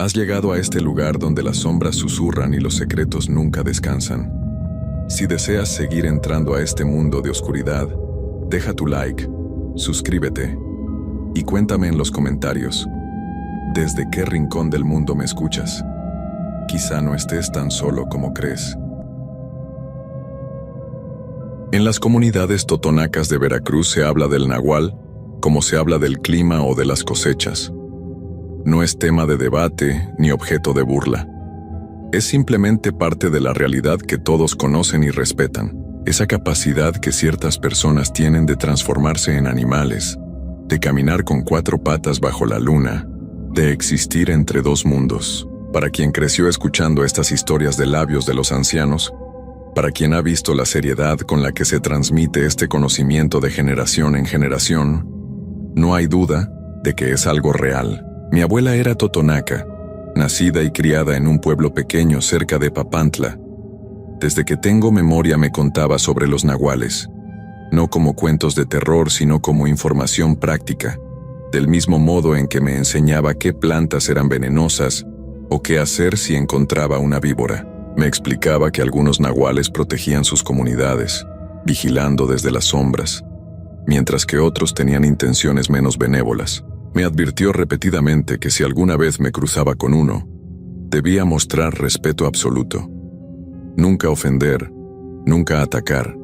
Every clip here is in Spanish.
Has llegado a este lugar donde las sombras susurran y los secretos nunca descansan. Si deseas seguir entrando a este mundo de oscuridad, deja tu like, suscríbete y cuéntame en los comentarios, ¿desde qué rincón del mundo me escuchas? Quizá no estés tan solo como crees. En las comunidades totonacas de Veracruz se habla del nahual como se habla del clima o de las cosechas. No es tema de debate ni objeto de burla. Es simplemente parte de la realidad que todos conocen y respetan. Esa capacidad que ciertas personas tienen de transformarse en animales, de caminar con 4 patas bajo la luna, de existir entre 2 mundos. Para quien creció escuchando estas historias de labios de los ancianos, para quien ha visto la seriedad con la que se transmite este conocimiento de generación en generación, no hay duda de que es algo real. Mi abuela era totonaca, nacida y criada en un pueblo pequeño cerca de Papantla. Desde que tengo memoria me contaba sobre los nahuales, no como cuentos de terror sino como información práctica, del mismo modo en que me enseñaba qué plantas eran venenosas o qué hacer si encontraba una víbora. Me explicaba que algunos nahuales protegían sus comunidades, vigilando desde las sombras, mientras que otros tenían intenciones menos benévolas. Me advirtió repetidamente que si alguna vez me cruzaba con uno, debía mostrar respeto absoluto. Nunca ofender, nunca atacar,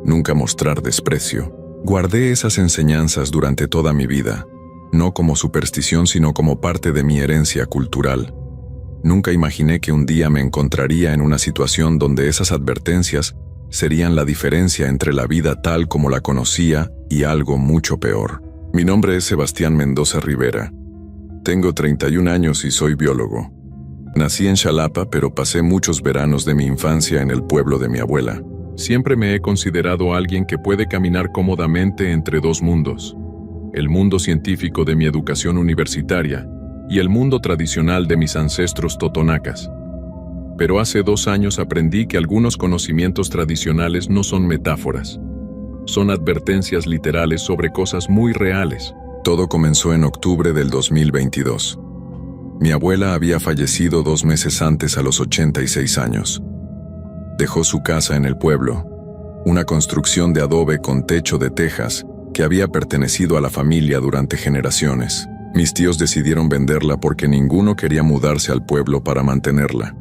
nunca mostrar desprecio. Guardé esas enseñanzas durante toda mi vida, no como superstición sino como parte de mi herencia cultural. Nunca imaginé que un día me encontraría en una situación donde esas advertencias serían la diferencia entre la vida tal como la conocía y algo mucho peor. Mi nombre es Sebastián Mendoza Rivera. Tengo 31 años y soy biólogo. Nací en Xalapa, pero pasé muchos veranos de mi infancia en el pueblo de mi abuela. Siempre me he considerado alguien que puede caminar cómodamente entre 2 mundos: el mundo científico de mi educación universitaria y el mundo tradicional de mis ancestros totonacas. Pero hace 2 años aprendí que algunos conocimientos tradicionales no son metáforas. Son advertencias literales sobre cosas muy reales. Todo comenzó en octubre del 2022. Mi abuela había fallecido 2 meses antes a los 86 años. Dejó su casa en el pueblo, una construcción de adobe con techo de tejas que había pertenecido a la familia durante generaciones. Mis tíos decidieron venderla porque ninguno quería mudarse al pueblo para mantenerla.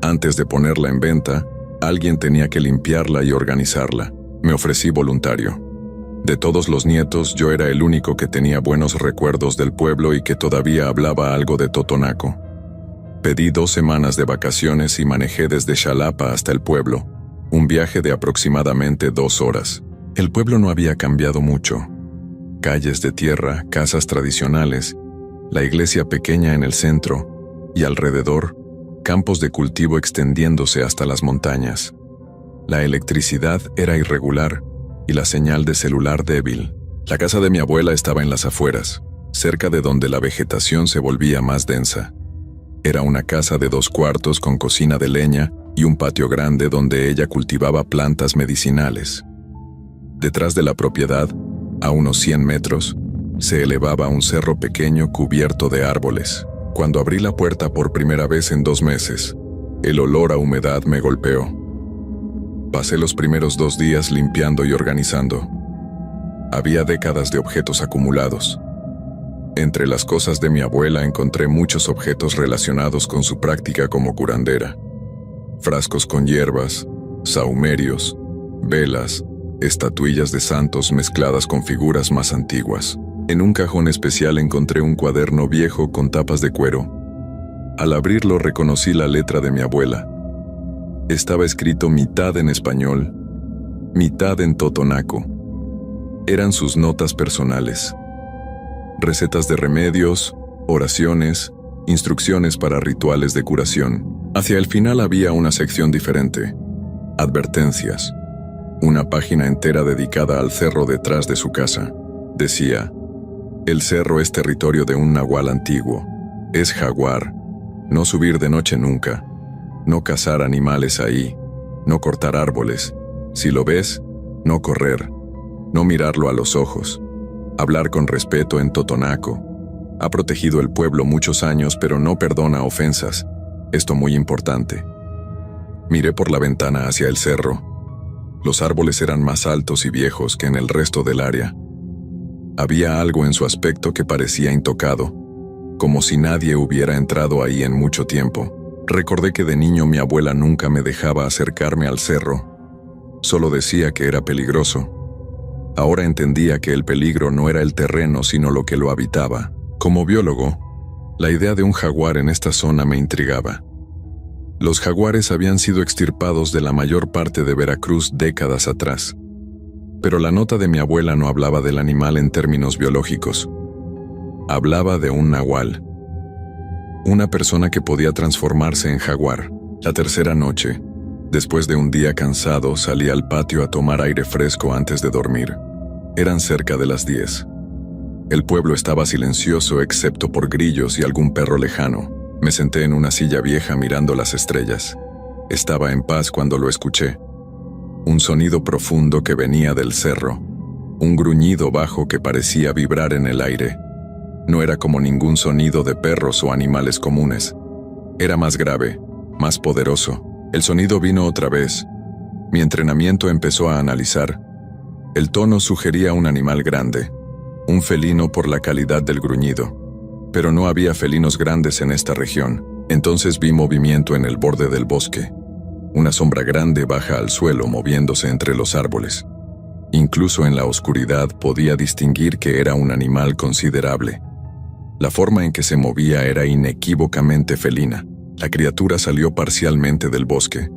Antes de ponerla en venta, alguien tenía que limpiarla y organizarla. Me ofrecí voluntario. De todos los nietos, yo era el único que tenía buenos recuerdos del pueblo y que todavía hablaba algo de totonaco. Pedí 2 semanas de vacaciones y manejé desde Xalapa hasta el pueblo, un viaje de aproximadamente 2 horas. El pueblo no había cambiado mucho. Calles de tierra, casas tradicionales, la iglesia pequeña en el centro y alrededor, campos de cultivo extendiéndose hasta las montañas. La electricidad era irregular y la señal de celular débil. La casa de mi abuela estaba en las afueras, cerca de donde la vegetación se volvía más densa. Era una casa de 2 cuartos con cocina de leña y un patio grande donde ella cultivaba plantas medicinales. Detrás de la propiedad, a unos 100 metros, se elevaba un cerro pequeño cubierto de árboles. Cuando abrí la puerta por primera vez en 2 meses, el olor a humedad me golpeó. Pasé los primeros 2 días limpiando y organizando. Había décadas de objetos acumulados. Entre las cosas de mi abuela encontré muchos objetos relacionados con su práctica como curandera. Frascos con hierbas, sahumerios, velas, estatuillas de santos mezcladas con figuras más antiguas. En un cajón especial encontré un cuaderno viejo con tapas de cuero. Al abrirlo reconocí la letra de mi abuela. Estaba escrito mitad en español, mitad en totonaco. Eran sus notas personales. Recetas de remedios, oraciones, instrucciones para rituales de curación. Hacia el final había una sección diferente: advertencias. Una página entera dedicada al cerro detrás de su casa. Decía: el cerro es territorio de un nahual antiguo. Es jaguar. No subir de noche nunca. No cazar animales ahí, no cortar árboles. Si lo ves, no correr, no mirarlo a los ojos. Hablar con respeto en totonaco. Ha protegido el pueblo muchos años, pero no perdona ofensas. Esto muy importante. Miré por la ventana hacia el cerro. Los árboles eran más altos y viejos que en el resto del área. Había algo en su aspecto que parecía intocado, como si nadie hubiera entrado ahí en mucho tiempo. Recordé que de niño mi abuela nunca me dejaba acercarme al cerro. Solo decía que era peligroso. Ahora entendía que el peligro no era el terreno, sino lo que lo habitaba. Como biólogo, la idea de un jaguar en esta zona me intrigaba. Los jaguares habían sido extirpados de la mayor parte de Veracruz décadas atrás. Pero la nota de mi abuela no hablaba del animal en términos biológicos. Hablaba de un nahual. Una persona que podía transformarse en jaguar. La tercera noche, después de un día cansado, salí al patio a tomar aire fresco antes de dormir. Eran cerca de las 10. El pueblo estaba silencioso excepto por grillos y algún perro lejano. Me senté en una silla vieja mirando las estrellas. Estaba en paz cuando lo escuché. Un sonido profundo que venía del cerro. Un gruñido bajo que parecía vibrar en el aire. No era como ningún sonido de perros o animales comunes. Era más grave, más poderoso. El sonido vino otra vez. Mi entrenamiento empezó a analizar. El tono sugería un animal grande, un felino por la calidad del gruñido. Pero no había felinos grandes en esta región. Entonces vi movimiento en el borde del bosque. Una sombra grande baja al suelo moviéndose entre los árboles. Incluso en la oscuridad podía distinguir que era un animal considerable. La forma en que se movía era inequívocamente felina. La criatura salió parcialmente del bosque,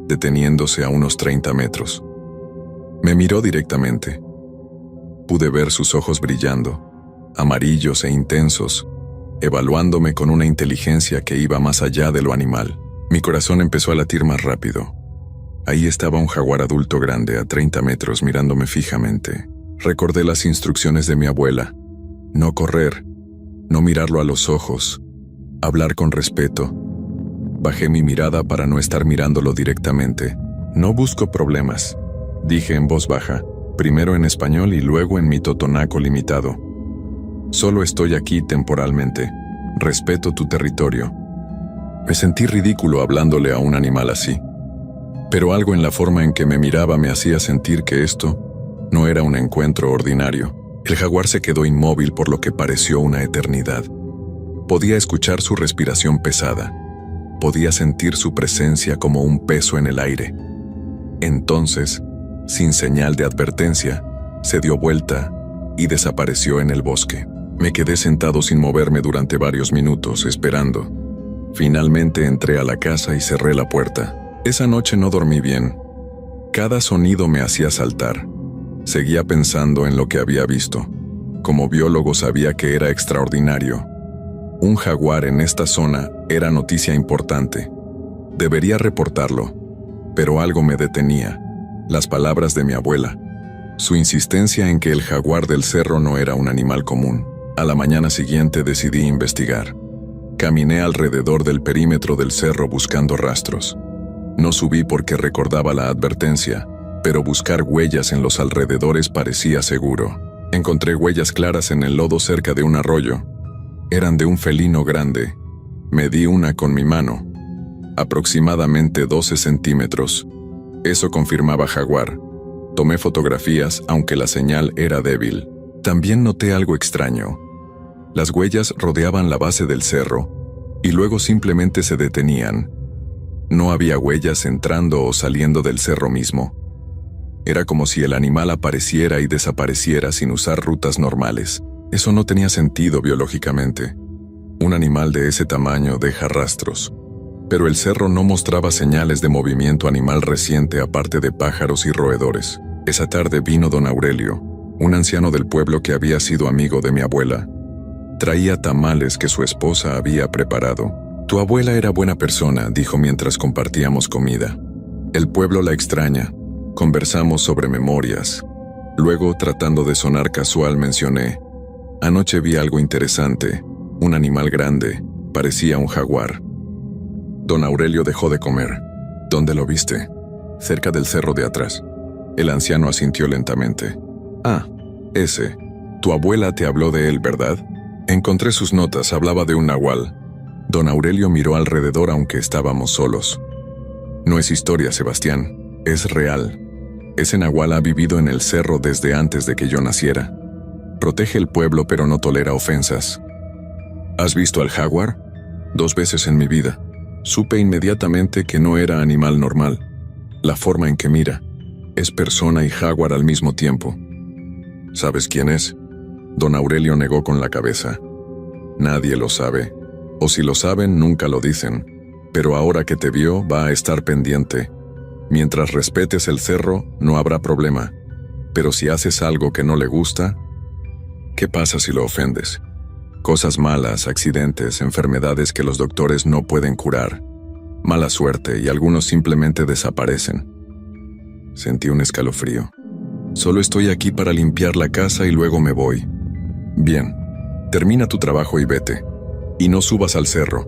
deteniéndose a unos 30 metros. Me miró directamente. Pude ver sus ojos brillando, amarillos e intensos, evaluándome con una inteligencia que iba más allá de lo animal. Mi corazón empezó a latir más rápido. Ahí estaba un jaguar adulto grande a 30 metros mirándome fijamente. Recordé las instrucciones de mi abuela. No correr, no mirarlo a los ojos, hablar con respeto. Bajé mi mirada para no estar mirándolo directamente. No busco problemas, dije en voz baja, primero en español y luego en mi totonaco limitado. Solo estoy aquí temporalmente. Respeto tu territorio. Me sentí ridículo hablándole a un animal así. Pero algo en la forma en que me miraba me hacía sentir que esto no era un encuentro ordinario. El jaguar se quedó inmóvil por lo que pareció una eternidad. Podía escuchar su respiración pesada. Podía sentir su presencia como un peso en el aire. Entonces, sin señal de advertencia, se dio vuelta y desapareció en el bosque. Me quedé sentado sin moverme durante varios minutos, esperando. Finalmente entré a la casa y cerré la puerta. Esa noche no dormí bien. Cada sonido me hacía saltar. Seguía pensando en lo que había visto. Como biólogo sabía que era extraordinario. Un jaguar en esta zona era noticia importante. Debería reportarlo, pero algo me detenía. Las palabras de mi abuela. Su insistencia en que el jaguar del cerro no era un animal común. A la mañana siguiente decidí investigar. Caminé alrededor del perímetro del cerro buscando rastros. No subí porque recordaba la advertencia, pero buscar huellas en los alrededores parecía seguro. Encontré huellas claras en el lodo cerca de un arroyo. Eran de un felino grande. Medí una con mi mano. Aproximadamente 12 centímetros. Eso confirmaba jaguar. Tomé fotografías, aunque la señal era débil. También noté algo extraño. Las huellas rodeaban la base del cerro, y luego simplemente se detenían. No había huellas entrando o saliendo del cerro mismo. Era como si el animal apareciera y desapareciera sin usar rutas normales. Eso no tenía sentido biológicamente. Un animal de ese tamaño deja rastros. Pero el cerro no mostraba señales de movimiento animal reciente aparte de pájaros y roedores. Esa tarde vino don Aurelio, un anciano del pueblo que había sido amigo de mi abuela. Traía tamales que su esposa había preparado. Tu abuela era buena persona, dijo mientras compartíamos comida. El pueblo la extraña. Conversamos sobre memorias. Luego, tratando de sonar casual, mencioné: anoche vi algo interesante. Un animal grande. Parecía un jaguar. Don Aurelio dejó de comer. ¿Dónde lo viste? Cerca del cerro de atrás. El anciano asintió lentamente. Ah, ese. Tu abuela te habló de él, ¿verdad? Encontré sus notas, hablaba de un nahual. Don Aurelio miró alrededor aunque estábamos solos. No es historia, Sebastián, es real. Ese nahual ha vivido en el cerro desde antes de que yo naciera. Protege el pueblo pero no tolera ofensas. ¿Has visto al jaguar? 2 veces en mi vida. Supe inmediatamente que no era animal normal. La forma en que mira. Es persona y jaguar al mismo tiempo. ¿Sabes quién es? Don Aurelio negó con la cabeza. Nadie lo sabe. O si lo saben, nunca lo dicen. Pero ahora que te vio, va a estar pendiente. Mientras respetes el cerro, no habrá problema. Pero si haces algo que no le gusta, ¿qué pasa si lo ofendes? Cosas malas, accidentes, enfermedades que los doctores no pueden curar. Mala suerte y algunos simplemente desaparecen. Sentí un escalofrío. Solo estoy aquí para limpiar la casa y luego me voy. Bien, termina tu trabajo y vete. Y no subas al cerro.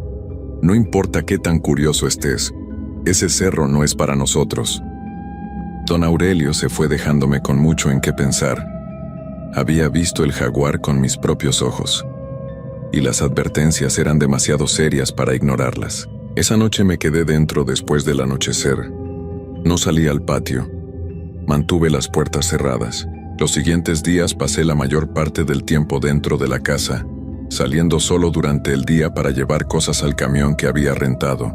No importa qué tan curioso estés, ese cerro no es para nosotros. Don Aurelio se fue dejándome con mucho en qué pensar. Había visto el jaguar con mis propios ojos. Y las advertencias eran demasiado serias para ignorarlas. Esa noche me quedé dentro después del anochecer. No salí al patio. Mantuve las puertas cerradas. Los siguientes días pasé la mayor parte del tiempo dentro de la casa, saliendo solo durante el día para llevar cosas al camión que había rentado.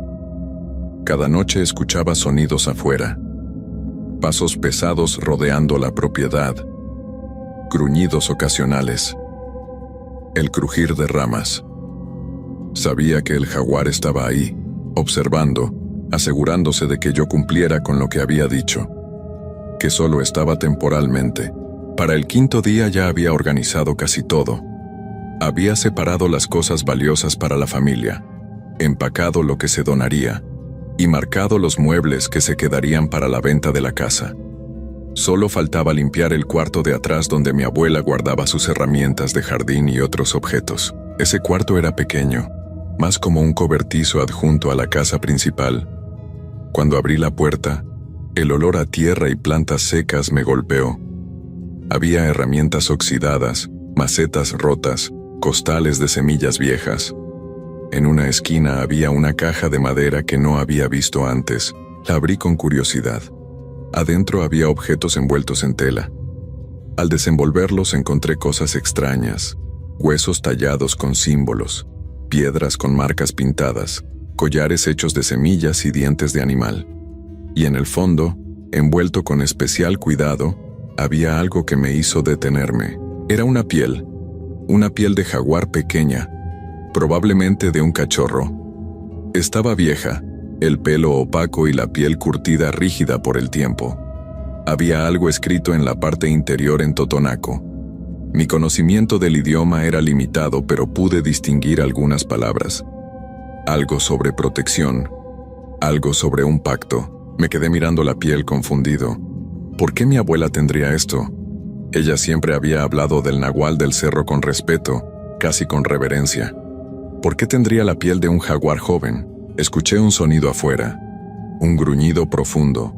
Cada noche escuchaba sonidos afuera. Pasos pesados rodeando la propiedad. Gruñidos ocasionales. El crujir de ramas. Sabía que el jaguar estaba ahí, observando, asegurándose de que yo cumpliera con lo que había dicho. Que solo estaba temporalmente. Para el 5.º día ya había organizado casi todo. Había separado las cosas valiosas para la familia, empacado lo que se donaría, y marcado los muebles que se quedarían para la venta de la casa. Solo faltaba limpiar el cuarto de atrás donde mi abuela guardaba sus herramientas de jardín y otros objetos. Ese cuarto era pequeño, más como un cobertizo adjunto a la casa principal. Cuando abrí la puerta, el olor a tierra y plantas secas me golpeó. Había herramientas oxidadas, macetas rotas, costales de semillas viejas. En una esquina había una caja de madera que no había visto antes. La abrí con curiosidad. Adentro había objetos envueltos en tela. Al desenvolverlos encontré cosas extrañas, huesos tallados con símbolos, piedras con marcas pintadas, collares hechos de semillas y dientes de animal. Y en el fondo, envuelto con especial cuidado, había algo que me hizo detenerme. Era una piel de jaguar pequeña, probablemente de un cachorro. Estaba vieja, el pelo opaco y la piel curtida rígida por el tiempo. Había algo escrito en la parte interior en totonaco. Mi conocimiento del idioma era limitado, pero pude distinguir algunas palabras. Algo sobre protección, algo sobre un pacto. Me quedé mirando la piel confundido. ¿Por qué mi abuela tendría esto? Ella siempre había hablado del nahual del cerro con respeto, casi con reverencia. ¿Por qué tendría la piel de un jaguar joven? Escuché un sonido afuera, un gruñido profundo,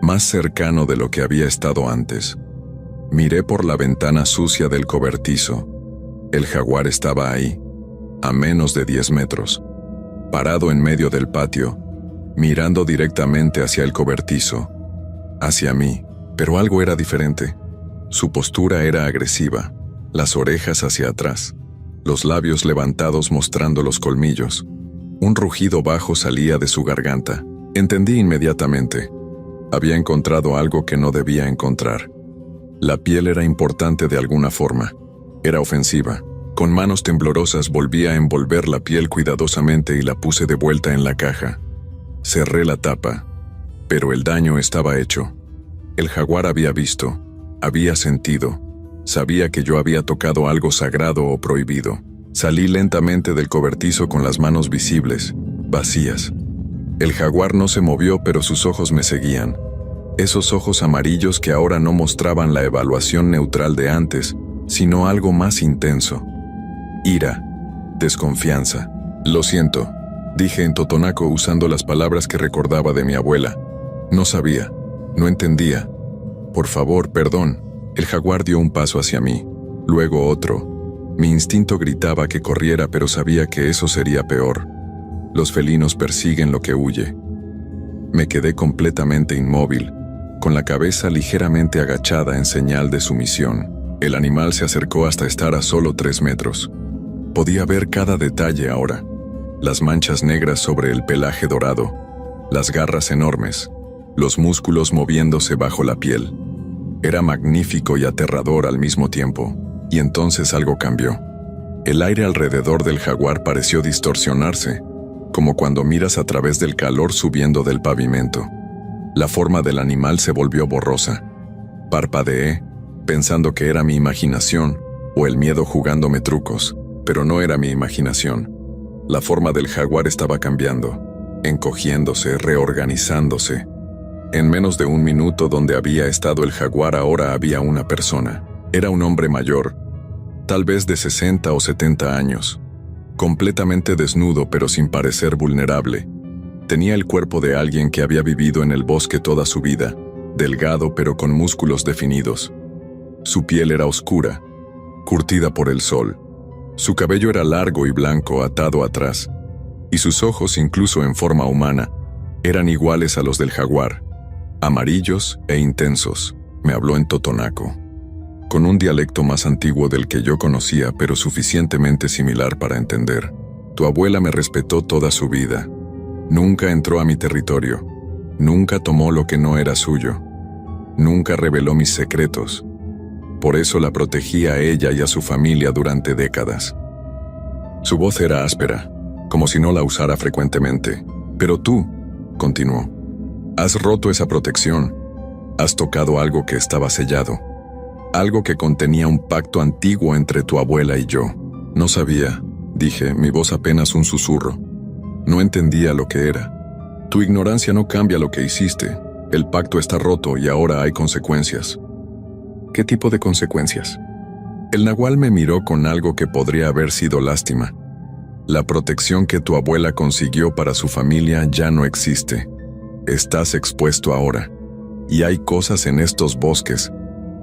más cercano de lo que había estado antes. Miré por la ventana sucia del cobertizo. El jaguar estaba ahí, a menos de 10 metros, parado en medio del patio, mirando directamente hacia el cobertizo, hacia mí, pero algo era diferente. Su postura era agresiva, las orejas hacia atrás, los labios levantados mostrando los colmillos. Un rugido bajo salía de su garganta. Entendí inmediatamente. Había encontrado algo que no debía encontrar. La piel era importante de alguna forma. Era ofensiva. Con manos temblorosas volví a envolver la piel cuidadosamente y la puse de vuelta en la caja. Cerré la tapa, pero el daño estaba hecho. El jaguar había visto, había sentido, sabía que yo había tocado algo sagrado o prohibido. Salí lentamente del cobertizo con las manos visibles, vacías. El jaguar no se movió, pero sus ojos me seguían. Esos ojos amarillos que ahora no mostraban la evaluación neutral de antes, sino algo más intenso. Ira, desconfianza. Lo siento, dije en totonaco usando las palabras que recordaba de mi abuela. No sabía, no entendía. Por favor, perdón. El jaguar dio un paso hacia mí, luego otro. Mi instinto gritaba que corriera, pero sabía que eso sería peor. Los felinos persiguen lo que huye. Me quedé completamente inmóvil, con la cabeza ligeramente agachada en señal de sumisión. El animal se acercó hasta estar a solo 3 metros. Podía ver cada detalle ahora. Las manchas negras sobre el pelaje dorado, las garras enormes, los músculos moviéndose bajo la piel. Era magnífico y aterrador al mismo tiempo, y entonces algo cambió. El aire alrededor del jaguar pareció distorsionarse, como cuando miras a través del calor subiendo del pavimento. La forma del animal se volvió borrosa. Parpadeé, pensando que era mi imaginación o el miedo jugándome trucos, pero no era mi imaginación. La forma del jaguar estaba cambiando, encogiéndose, reorganizándose. En menos de 1 minuto donde había estado el jaguar ahora había una persona. Era un hombre mayor, tal vez de 60 o 70 años, completamente desnudo pero sin parecer vulnerable. Tenía el cuerpo de alguien que había vivido en el bosque toda su vida, delgado pero con músculos definidos. Su piel era oscura, curtida por el sol. Su cabello era largo y blanco atado atrás, y sus ojos, incluso en forma humana, eran iguales a los del jaguar, amarillos e intensos. Me habló en totonaco, con un dialecto más antiguo del que yo conocía, pero suficientemente similar para entender. Tu abuela me respetó toda su vida. Nunca entró a mi territorio. Nunca tomó lo que no era suyo. Nunca reveló mis secretos. Por eso la protegí a ella y a su familia durante décadas. Su voz era áspera, como si no la usara frecuentemente. Pero tú, continuó, has roto esa protección. Has tocado algo que estaba sellado. Algo que contenía un pacto antiguo entre tu abuela y yo. No sabía, dije, mi voz apenas un susurro. No entendía lo que era. Tu ignorancia no cambia lo que hiciste. El pacto está roto y ahora hay consecuencias. ¿Qué tipo de consecuencias? El nahual me miró con algo que podría haber sido lástima. La protección que tu abuela consiguió para su familia ya no existe. Estás expuesto ahora. Y hay cosas en estos bosques,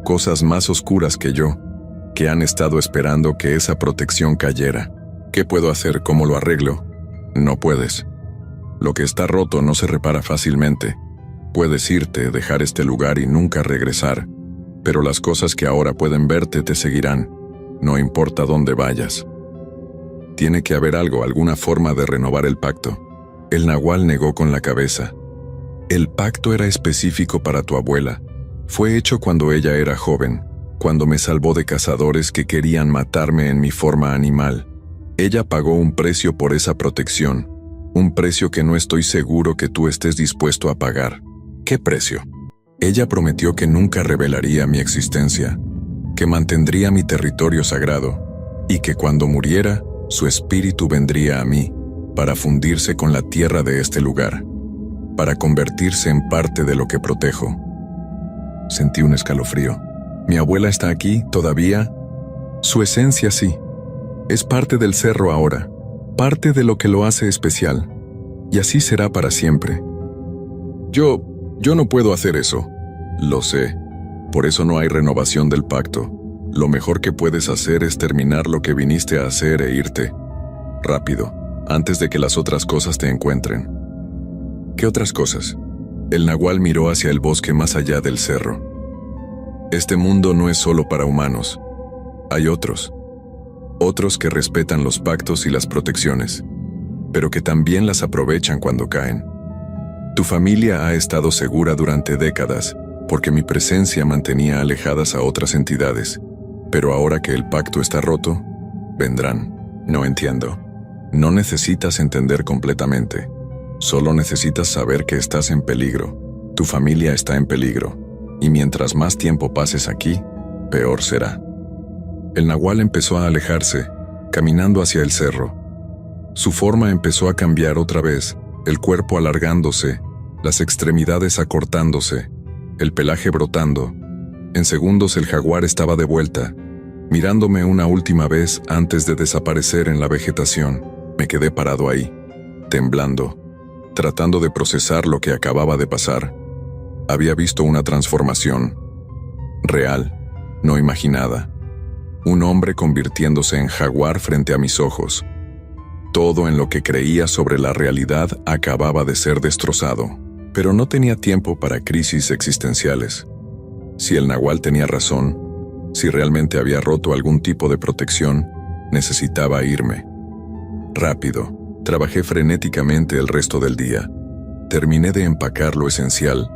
cosas más oscuras que yo, que han estado esperando que esa protección cayera. ¿Qué puedo hacer? ¿Cómo lo arreglo? No puedes. Lo que está roto no se repara fácilmente. Puedes irte, dejar este lugar y nunca regresar. Pero las cosas que ahora pueden verte te seguirán, no importa dónde vayas. Tiene que haber algo, alguna forma de renovar el pacto. El nahual negó con la cabeza. El pacto era específico para tu abuela. Fue hecho cuando ella era joven, cuando me salvó de cazadores que querían matarme en mi forma animal. Ella pagó un precio por esa protección, un precio que no estoy seguro que tú estés dispuesto a pagar. ¿Qué precio? Ella prometió que nunca revelaría mi existencia, que mantendría mi territorio sagrado, y que cuando muriera, su espíritu vendría a mí, para fundirse con la tierra de este lugar, para convertirse en parte de lo que protejo. Sentí un escalofrío. ¿Mi abuela está aquí, todavía? Su esencia sí. Es parte del cerro ahora, parte de lo que lo hace especial, y así será para siempre. Yo no puedo hacer eso. Lo sé. Por eso no hay renovación del pacto. Lo mejor que puedes hacer es terminar lo que viniste a hacer e irte. Rápido, antes de que las otras cosas te encuentren. ¿Qué otras cosas? El nahual miró hacia el bosque más allá del cerro. Este mundo no es solo para humanos. Hay otros. Otros que respetan los pactos y las protecciones, pero que también las aprovechan cuando caen. Tu familia ha estado segura durante décadas, porque mi presencia mantenía alejadas a otras entidades. Pero ahora que el pacto está roto, vendrán. No entiendo. No necesitas entender completamente. Solo necesitas saber que estás en peligro. Tu familia está en peligro. Y mientras más tiempo pases aquí, peor será. El nahual empezó a alejarse, caminando hacia el cerro. Su forma empezó a cambiar otra vez, el cuerpo alargándose, las extremidades acortándose, el pelaje brotando. En segundos el jaguar estaba de vuelta, mirándome una última vez antes de desaparecer en la vegetación. Me quedé parado ahí, temblando, tratando de procesar lo que acababa de pasar. Había visto una transformación, real, no imaginada. Un hombre convirtiéndose en jaguar frente a mis ojos. Todo en lo que creía sobre la realidad acababa de ser destrozado, pero no tenía tiempo para crisis existenciales. Si el nahual tenía razón, si realmente había roto algún tipo de protección, necesitaba irme. Rápido, trabajé frenéticamente el resto del día. Terminé de empacar lo esencial,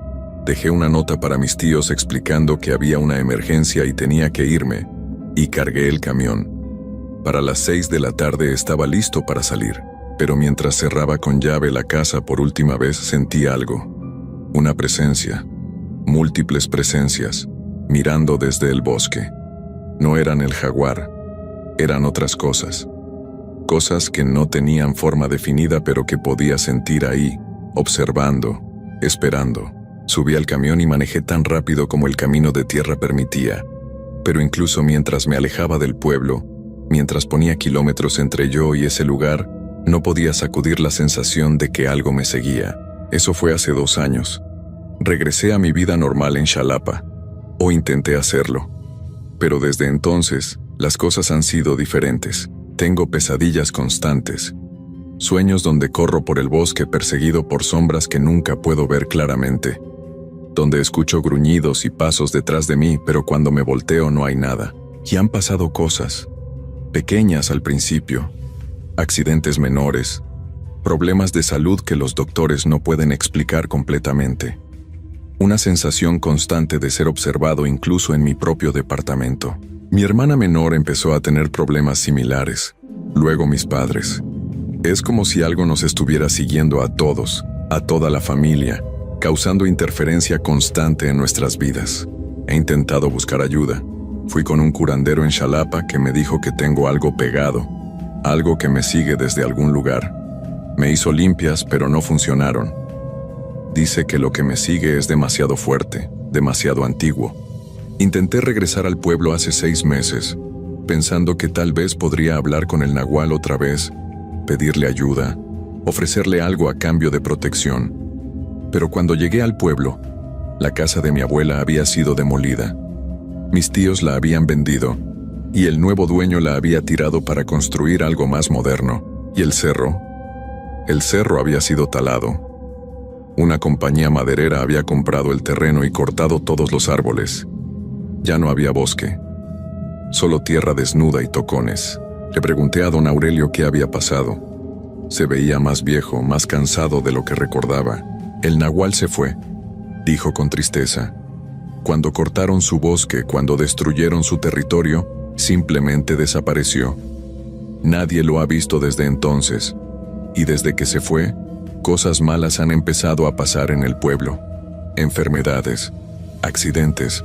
dejé una nota para mis tíos explicando que había una emergencia y tenía que irme, y cargué el camión. Para las 6 de la tarde estaba listo para salir, pero mientras cerraba con llave la casa por última vez sentí algo. Una presencia, múltiples presencias, mirando desde el bosque. No eran el jaguar, eran otras cosas. Cosas que no tenían forma definida pero que podía sentir ahí, observando, esperando. Subí al camión y manejé tan rápido como el camino de tierra permitía. Pero incluso mientras me alejaba del pueblo, mientras ponía kilómetros entre yo y ese lugar, no podía sacudir la sensación de que algo me seguía. Eso fue hace 2 años. Regresé a mi vida normal en Xalapa, o intenté hacerlo. Pero desde entonces, las cosas han sido diferentes. Tengo pesadillas constantes. Sueños donde corro por el bosque perseguido por sombras que nunca puedo ver claramente. Donde escucho gruñidos y pasos detrás de mí, pero cuando me volteo no hay nada. Y han pasado cosas. Pequeñas al principio. Accidentes menores. Problemas de salud que los doctores no pueden explicar completamente. Una sensación constante de ser observado incluso en mi propio departamento. Mi hermana menor empezó a tener problemas similares. Luego mis padres. Es como si algo nos estuviera siguiendo a todos, a toda la familia, causando interferencia constante en nuestras vidas. He intentado buscar ayuda. Fui con un curandero en Xalapa que me dijo que tengo algo pegado, algo que me sigue desde algún lugar. Me hizo limpias, pero no funcionaron. Dice que lo que me sigue es demasiado fuerte, demasiado antiguo. Intenté regresar al pueblo hace 6 meses, pensando que tal vez podría hablar con el nahual otra vez, pedirle ayuda, ofrecerle algo a cambio de protección. Pero cuando llegué al pueblo, la casa de mi abuela había sido demolida. Mis tíos la habían vendido, y el nuevo dueño la había tirado para construir algo más moderno. Y el cerro había sido talado. Una compañía maderera había comprado el terreno y cortado todos los árboles. Ya no había bosque, solo tierra desnuda y tocones. Le pregunté a don Aurelio qué había pasado. Se veía más viejo, más cansado de lo que recordaba. El nahual se fue, dijo con tristeza. Cuando cortaron su bosque, cuando destruyeron su territorio, simplemente desapareció. Nadie lo ha visto desde entonces, y desde que se fue, cosas malas han empezado a pasar en el pueblo. Enfermedades, accidentes.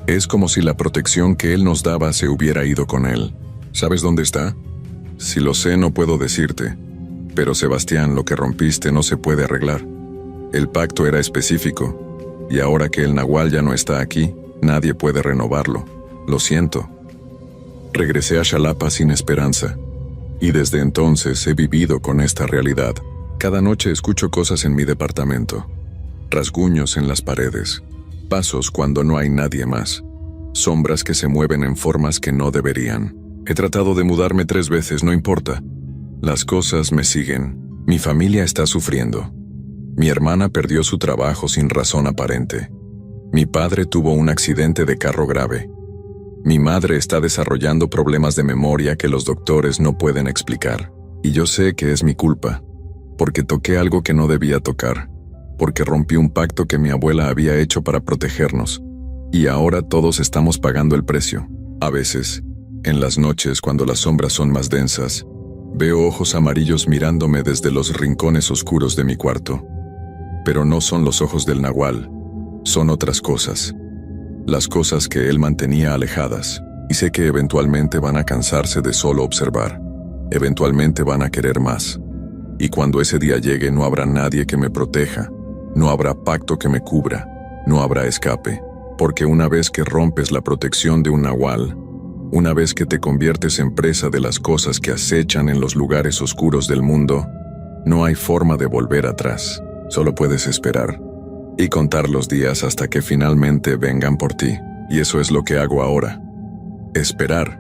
Es como si la protección que él nos daba se hubiera ido con él. ¿Sabes dónde está? Si lo sé, no puedo decirte. Pero Sebastián, lo que rompiste no se puede arreglar. El pacto era específico, y ahora que el nahual ya no está aquí, nadie puede renovarlo. Lo siento. Regresé a Xalapa sin esperanza, y desde entonces he vivido con esta realidad. Cada noche escucho cosas en mi departamento. Rasguños en las paredes. Pasos cuando no hay nadie más. Sombras que se mueven en formas que no deberían. He tratado de mudarme 3 veces, no importa. Las cosas me siguen. Mi familia está sufriendo. Mi hermana perdió su trabajo sin razón aparente. Mi padre tuvo un accidente de carro grave. Mi madre está desarrollando problemas de memoria que los doctores no pueden explicar. Y yo sé que es mi culpa, porque toqué algo que no debía tocar, porque rompí un pacto que mi abuela había hecho para protegernos. Y ahora todos estamos pagando el precio. A veces, en las noches cuando las sombras son más densas, veo ojos amarillos mirándome desde los rincones oscuros de mi cuarto. Pero no son los ojos del nahual, son otras cosas. Las cosas que él mantenía alejadas, y sé que eventualmente van a cansarse de solo observar. Eventualmente van a querer más. Y cuando ese día llegue no habrá nadie que me proteja, no habrá pacto que me cubra, no habrá escape. Porque una vez que rompes la protección de un nahual, una vez que te conviertes en presa de las cosas que acechan en los lugares oscuros del mundo, no hay forma de volver atrás. Solo puedes esperar y contar los días hasta que finalmente vengan por ti. Y eso es lo que hago ahora. Esperar.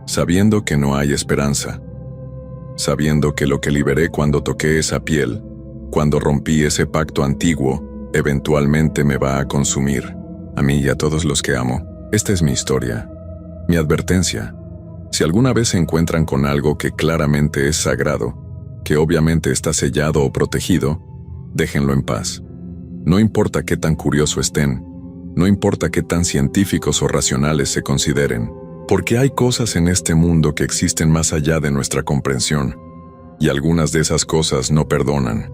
sabiendo que no hay esperanza, sabiendo que lo que liberé cuando toqué esa piel, cuando rompí ese pacto antiguo, eventualmente me va a consumir, a mí y a todos los que amo. Esta es mi historia, mi advertencia. Si alguna vez se encuentran con algo que claramente es sagrado, que obviamente está sellado o protegido, déjenlo en paz. No importa qué tan curioso estén, no importa qué tan científicos o racionales se consideren, porque hay cosas en este mundo que existen más allá de nuestra comprensión, y algunas de esas cosas no perdonan.